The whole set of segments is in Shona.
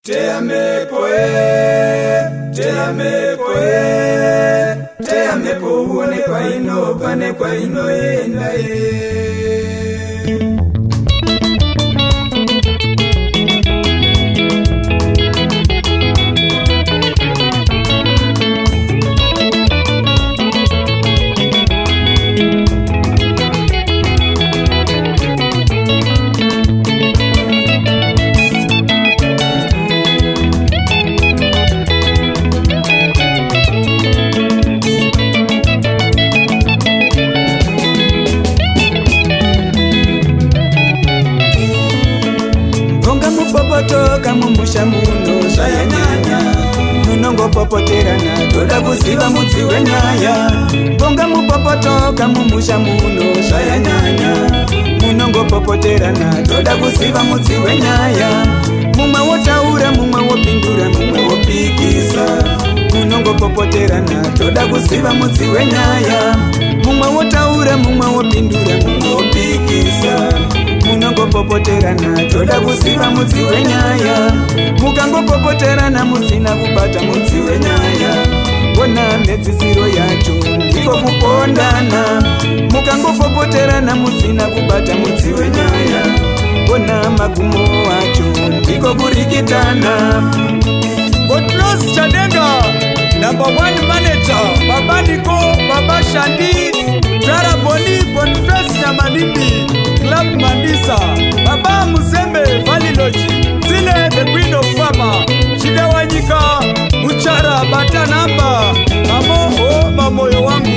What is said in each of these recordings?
Teamepo uone kwa ino yenda Popotoka mumusha muno shayanyanya munongo popoterana toda kuziva mudzi wenyaya. Bonga mupopotoka mumusha muno shayanyanya munongo popoterana toda kuziva mudzi wenyaya. Mumwe wotaura mumwe wopindura mumwe wopikisa munongo popoterana toda kuziva mudzi wenyaya. Mumwe wotaura mumwe wopindura mumwe wopikisa munongo popoterana toda kuziva mudzi wenyaya. Mukango popoterana musina kubata mudzi wenyaya. Bona medzisiro yacho ndiko kupondana. Mukango popoterana musina kubata mudzi wenyaya. Bona magumo wacho ndiko kurikitana. Godros Chadenga, #1 manager, Baba Niko, Baba Shandi, Tara Boni, Boniface Nyamanindi, Club Mandisa, Baba Muzembe, Valley Lodge, Zile, the Queen of Fama, Shida Wanyika, Muchara, Batanamba, Mamo, Mamoyo wangu.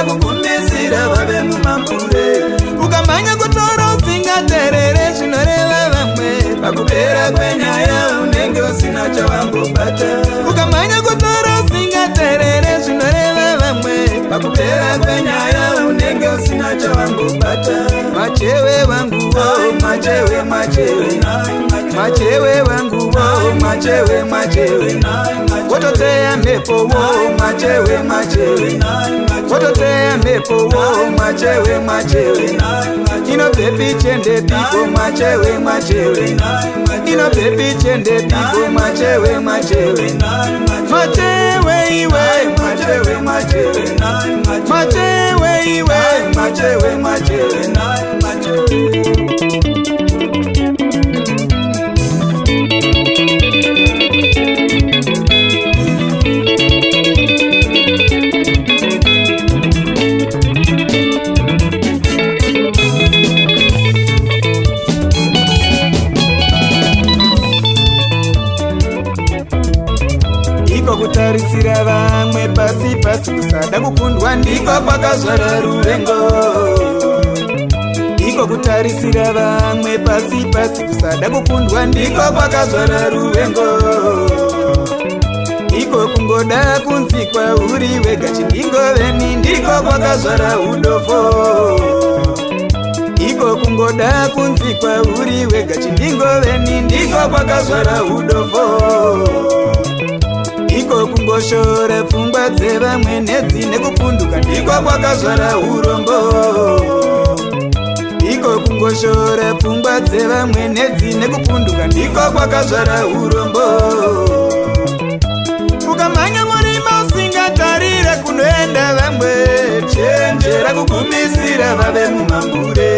kukumisira vave mumambure. Ukamanya kutora usingaterere zvinoreva vamwe, pakupera kwenyaya unenge usina chavangobata. Ukamanya kutora usingaterere zvinoreva vamwe, pakupera kwenyaya unenge usina chavangobata. Machewe wangu wo, machewe machewe, machewe wangu wo, machewe machewe, wototeya mhepo wo, machewe machewe, wototeya mhepo wo, machewe machewe, inobvepi chende piko, machewe machewe, inobvepi chende piko, machewe machewe, machewe iwe, machewe machewe, machewe iwe, machewe machewe, machewe. Kutarisira vamwe pasi pasi, kusada kukundwa ndiko kwakazvara ruvengo. Iko kutarisira vamwe pasi pasi, kusada kukundwa ndiko kwakazvara ruvengo. Iko kungoda kunzikwa uri wega chidingoveni, ndiko kwakazvara udofo. Iko kungoda kunzikwa uri wega chidingoveni, ndiko kwakazvara udofo. Iko kungoshora pfungwa dzevamwe nedzine kupunduka, ndiko kwakazvara urombo. Iko kungoshora pfungwa dzevamwe nedzine kupunduka, ndiko kwakazvara urombo. Ukamhanya murima usingatarire kunoenda vamwe, chenjera kugumisira vave mumambure.